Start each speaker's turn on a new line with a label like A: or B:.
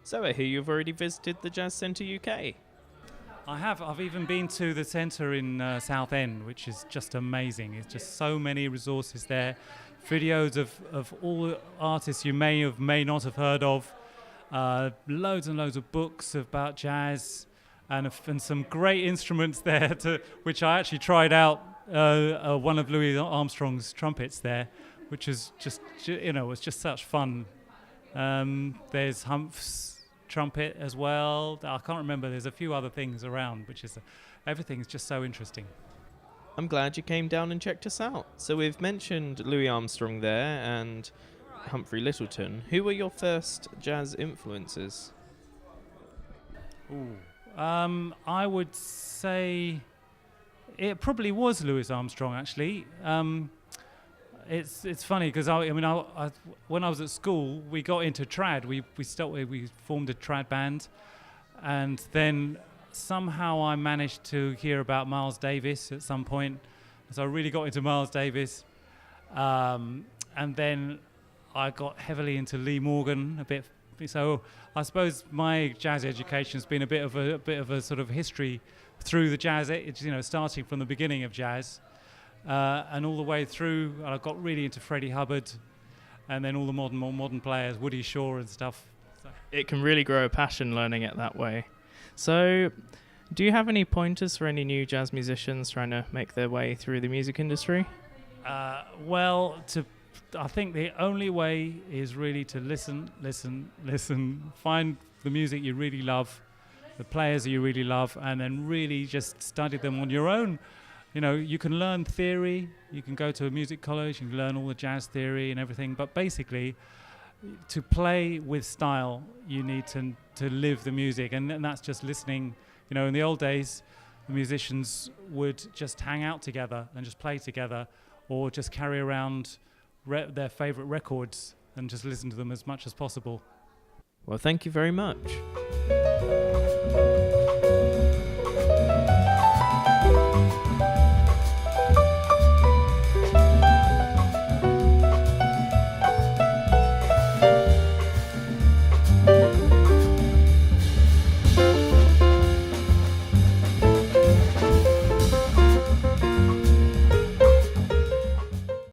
A: So I hear you've already visited the Jazz Centre UK.
B: I have. I've even been to the centre in Southend, which is just amazing. It's just so many resources there. Videos of all the artists you may not have heard of. Loads and loads of books about jazz and some great instruments there, which I actually tried out one of Louis Armstrong's trumpets there, which is just, was just such fun. There's Hump's trumpet as well. I can't remember. There's a few other things around, everything's just so interesting.
A: I'm glad you came down and checked us out. So we've mentioned Louis Armstrong there and Humphrey Lyttelton. Who were your first jazz influences?
B: I would say it probably was Louis Armstrong, actually. It's funny because when I was at school, we got into trad. We formed a trad band, and then somehow I managed to hear about Miles Davis at some point. So I really got into Miles Davis, and then I got heavily into Lee Morgan a bit. So I suppose my jazz education has been a bit of a sort of history through the jazz. Starting from the beginning of jazz. And all the way through, I got really into Freddie Hubbard, and then all the more modern players, Woody Shaw and stuff. So.
A: It can really grow a passion learning it that way. So, do you have any pointers for any new jazz musicians trying to make their way through the music industry?
B: I think the only way is really to listen, find the music you really love, the players you really love, and then really just study them on your own. You can learn theory, you can go to a music college, you can learn all the jazz theory and everything, but basically, to play with style, you need to live the music, and that's just listening. In the old days, the musicians would just hang out together and just play together, or just carry around their favourite records and just listen to them as much as possible.
A: Well, thank you very much.